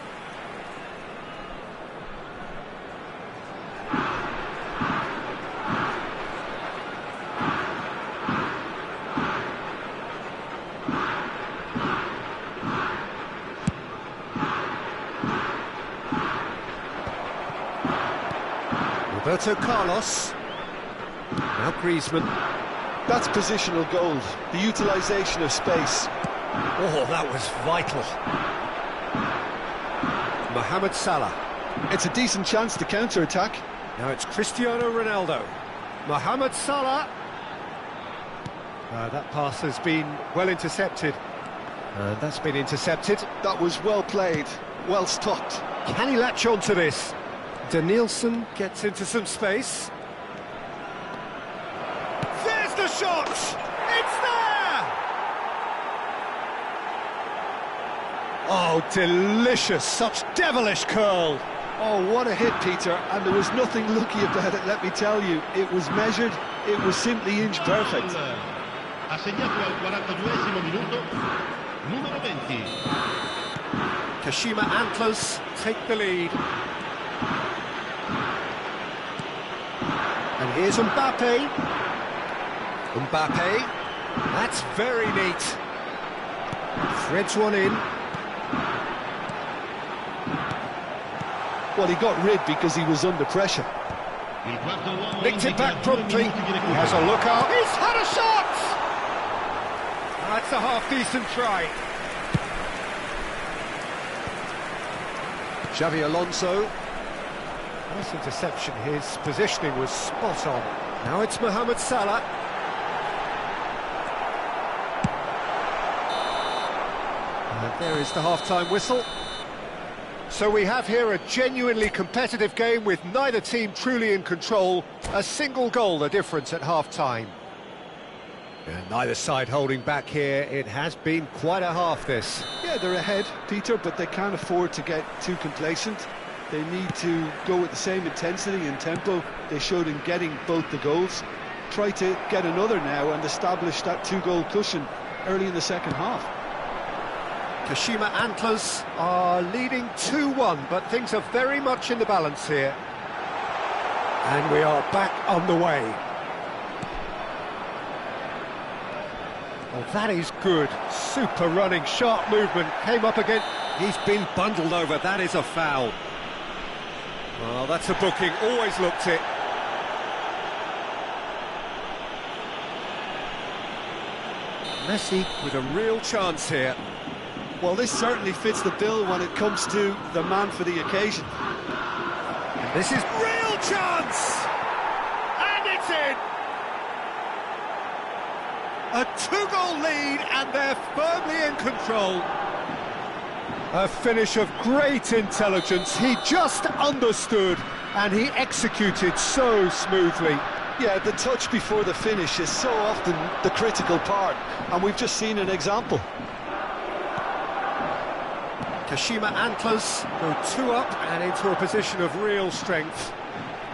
Roberto Carlos. Now Griezmann. That's positional goals, the utilisation of space. Oh, that was vital. Mohamed Salah. It's a decent chance to counter-attack. Now it's Cristiano Ronaldo. Mohamed Salah. That pass has been well intercepted. And that's been intercepted. That was well played, well stopped. Can he latch on to this? Denilson gets into some space. There's the shot! It's there! Oh, delicious! Such devilish curl! Oh, what a hit, Peter, and there was nothing lucky about it, let me tell you. It was measured, it was simply inch perfect. Ha segnato al 42esimo minuto, numero 20. Kashima Antlers take the lead. And here's Mbappe. Mbappe, that's very neat. Threads one in. Well, he got rid because he was under pressure. Nicked it back promptly. He has a look out. He's had a shot! That's a half-decent try. Xavi Alonso. Nice interception. His positioning was spot on. Now it's Mohamed Salah. And there is the half-time whistle. So we have here a genuinely competitive game with neither team truly in control. A single goal the difference at half-time. And neither side holding back here. It has been quite a half, this. Yeah, they're ahead, Peter, but they can't afford to get too complacent. They need to go with the same intensity and tempo they showed in getting both the goals. Try to get another now and establish that two-goal cushion early in the second half. Kashima Antlers are leading 2-1, but things are very much in the balance here. And we are back on the way. Oh, that is good. Super running, sharp movement. Came up again. He's been bundled over. That is a foul. Well, that's a booking. Always looked it. Messi with a real chance here. Well, this certainly fits the bill when it comes to the man for the occasion. And this is real chance! And it's in! A two-goal lead, and they're firmly in control. A finish of great intelligence. He just understood, and he executed so smoothly. Yeah, the touch before the finish is so often the critical part, and we've just seen an example. Kashima Antlers go two up and into a position of real strength.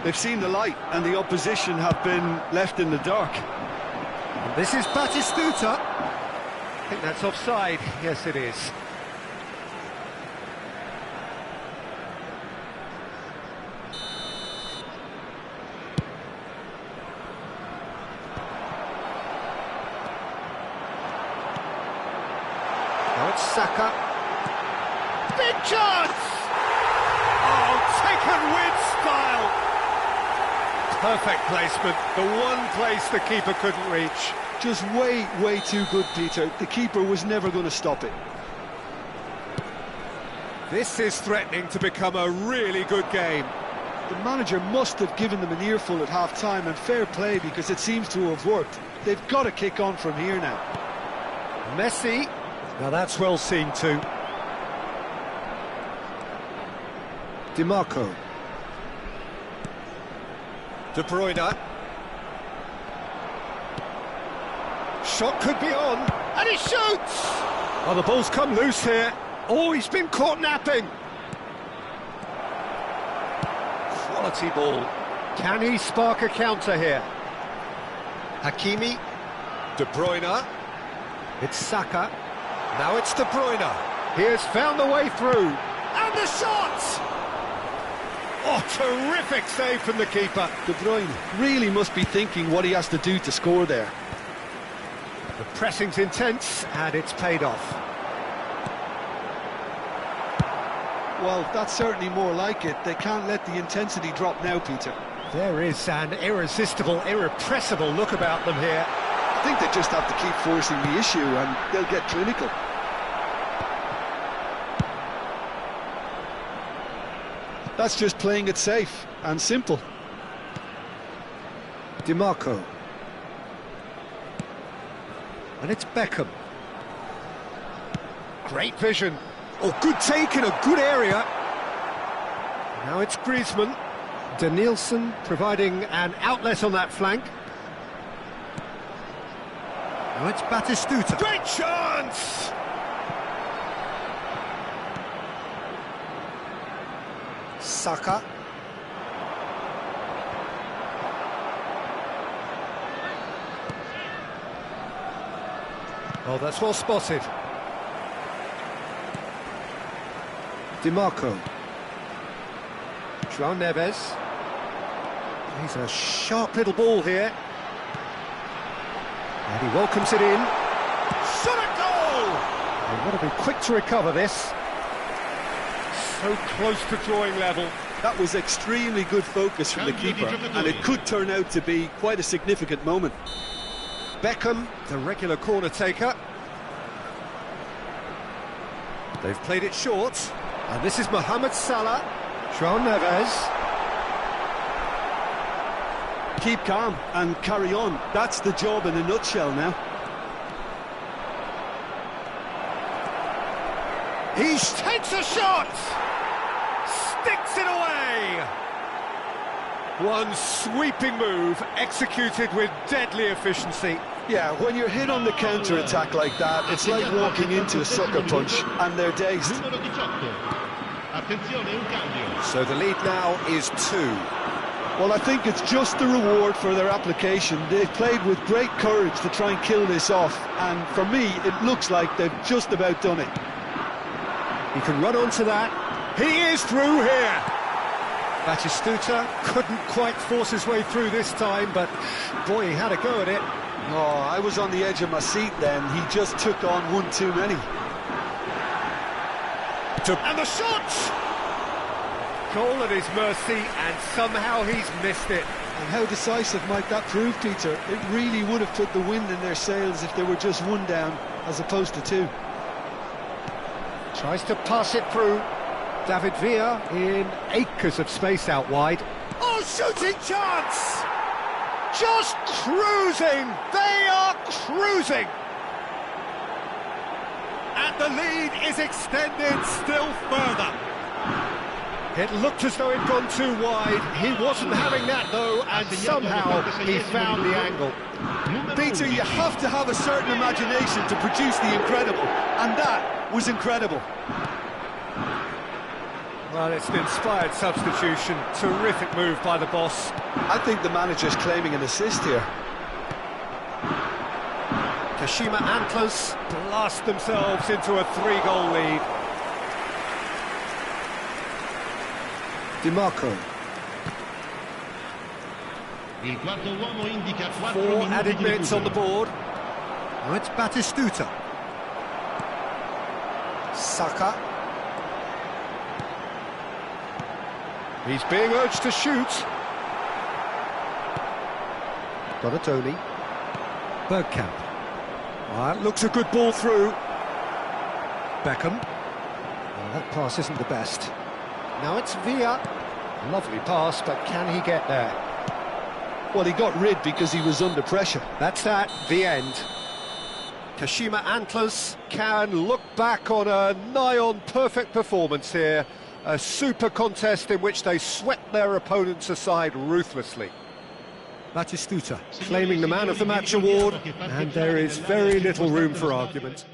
They've seen the light, and the opposition have been left in the dark. And this is Batistuta. I think that's offside. Yes, it is. Now it's Saka. Big chance! Oh, taken with style! Perfect placement, the one place the keeper couldn't reach. Just way too good, Peter. The keeper was never going to stop it. This is threatening to become a really good game. The manager must have given them an earful at half-time, and fair play because it seems to have worked. They've got to kick on from here now. Messi. Now that's well seen too. DiMarco. De Bruyne. Shot could be on, and he shoots! Oh, the ball's come loose here. Oh, he's been caught napping. Quality ball. Can he spark a counter here? Hakimi. De Bruyne. It's Saka. Now it's De Bruyne. He has found the way through. And the shot! Oh, terrific save from the keeper. De Bruyne really must be thinking what he has to do to score there. The pressing's intense, and it's paid off. Well, that's certainly more like it. They can't let the intensity drop now, Peter. There is an irresistible, irrepressible look about them here. I think they just have to keep forcing the issue and they'll get clinical. That's just playing it safe and simple. DiMarco. And it's Beckham. Great vision. Oh, good take in a good area. Now it's Griezmann. Danielson providing an outlet on that flank. Now it's Batistuta. Great chance! Saka. Oh, that's well spotted. DiMarco. João Neves. He's a sharp little ball here. And he welcomes it in. Shot a goal! They've got to be quick to recover this. So close to drawing level. That was extremely good focus from the keeper, and it could turn out to be quite a significant moment. Beckham, the regular corner taker. They've played it short, and this is Mohamed Salah. João Neves. Keep calm and carry on. That's the job in a nutshell now. He takes a shot! Sticks it away! One sweeping move, executed with deadly efficiency. Yeah, when you're hit on the counter-attack like that, it's like walking into a sucker punch, and they're dazed. So the lead now is 2. Well, I think it's just the reward for their application. They've played with great courage to try and kill this off, and for me, it looks like they've just about done it. He can run onto that. He is through here. Batistuta couldn't quite force his way through this time, but boy, he had a go at it. Oh, I was on the edge of my seat then. He just took on one too many. And the shot! Goal at his mercy, and somehow he's missed it. And how decisive might that prove, Peter? It really would have put the wind in their sails if they were just one down, as opposed to 2. Tries to pass it through. David Villa in acres of space out wide. Oh, shooting chance! Just cruising! They are cruising! And the lead is extended still further. It looked as though it'd gone too wide. He wasn't having that, though, and somehow he found the angle. Peter, you have to have a certain imagination to produce the incredible, and that was incredible. Well, it's an inspired substitution. Terrific move by the boss. I think the manager's claiming an assist here. Kashima Antlers blast themselves into a 3-goal lead. DiMarco. 4 added minutes on the board. Now it's Batistuta. Saka. He's being urged to shoot. Donatoni. Bergkamp. That looks a good ball through. Beckham. Well, that pass isn't the best. Now it's Villa. Lovely pass, but can he get there? Well, he got rid because he was under pressure. That's the end. Kashima Antlers can look back on a nigh-on perfect performance here. A super contest in which they swept their opponents aside ruthlessly. Batistuta claiming the Man of the Match award, and there is very little room for argument.